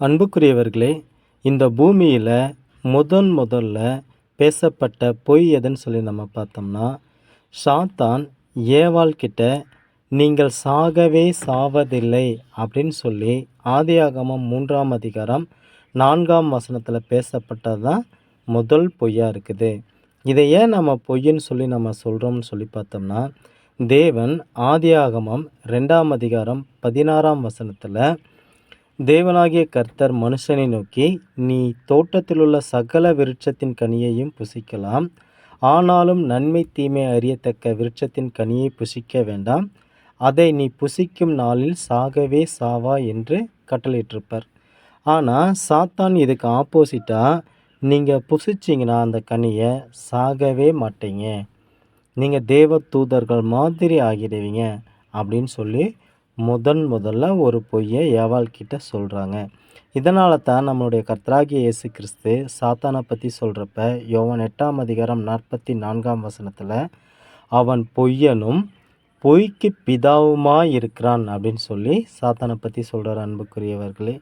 அன்புக்குரியவர்களே, இந்த பூமியில முதல்ல பேசப்பட்ட பொய் எதுன்னு சொல்லி நம்ம பார்த்தோம்னா, சாத்தான் ஏவாள் கிட்ட நீங்கள் சாகவே சாவதில்லை அப்படின்னு சொல்லி ஆதியாகமம் 3ஆம் அதிகாரம் 4ஆம் வசனத்துல பேசப்பட்டது தான் முதல் பொய்யா இருக்குது. இதை ஏன் நம்ம பொய்ன்னு சொல்லி நம்ம சொல்றோம்னு சொல்லி பார்த்தோம்னா, தேவன் ஆதியாகமம் 2ஆம் அதிகாரம் 16ஆம் வசனத்துல தேவனாகிய கர்த்தர் மனுஷனை நோக்கி, நீ தோட்டத்திலுள்ள சகல விருட்சத்தின் கனியையும் புசிக்கலாம், ஆனாலும் நன்மை தீமை அறியத்தக்க விருட்சத்தின் கனியை புசிக்க வேண்டாம், அதை நீ புசிக்கும் நாளில் சாகவே சாவாய் என்று கட்டளையிட்டிருப்பார். ஆனால் சாத்தான் இதுக்கு ஆப்போசிட்டாக, நீங்கள் புசிச்சிங்கன்னா அந்த கனியை சாகவே மாட்டீங்க, நீங்கள் தேவ தூதர்கள் மாதிரி ஆகிடுவீங்க அப்படின்னு சொல்லி முதல்ல ஒரு பொய்யை ஏவாள் கிட்ட சொல்கிறாங்க. இதனால தான் நம்மளுடைய கர்த்தராகிய இயேசு கிறிஸ்து சாத்தானை பற்றி சொல்கிறப்ப யோவான் 8ஆம் அதிகாரம் 44ஆம் வசனத்தில், அவன் பொய்யனும் பொய்க்கு பிதாவுமாய் இருக்கிறான் அப்படின்னு சொல்லி சாத்தானை பற்றி சொல்கிறார். அன்புக்குரியவர்களே,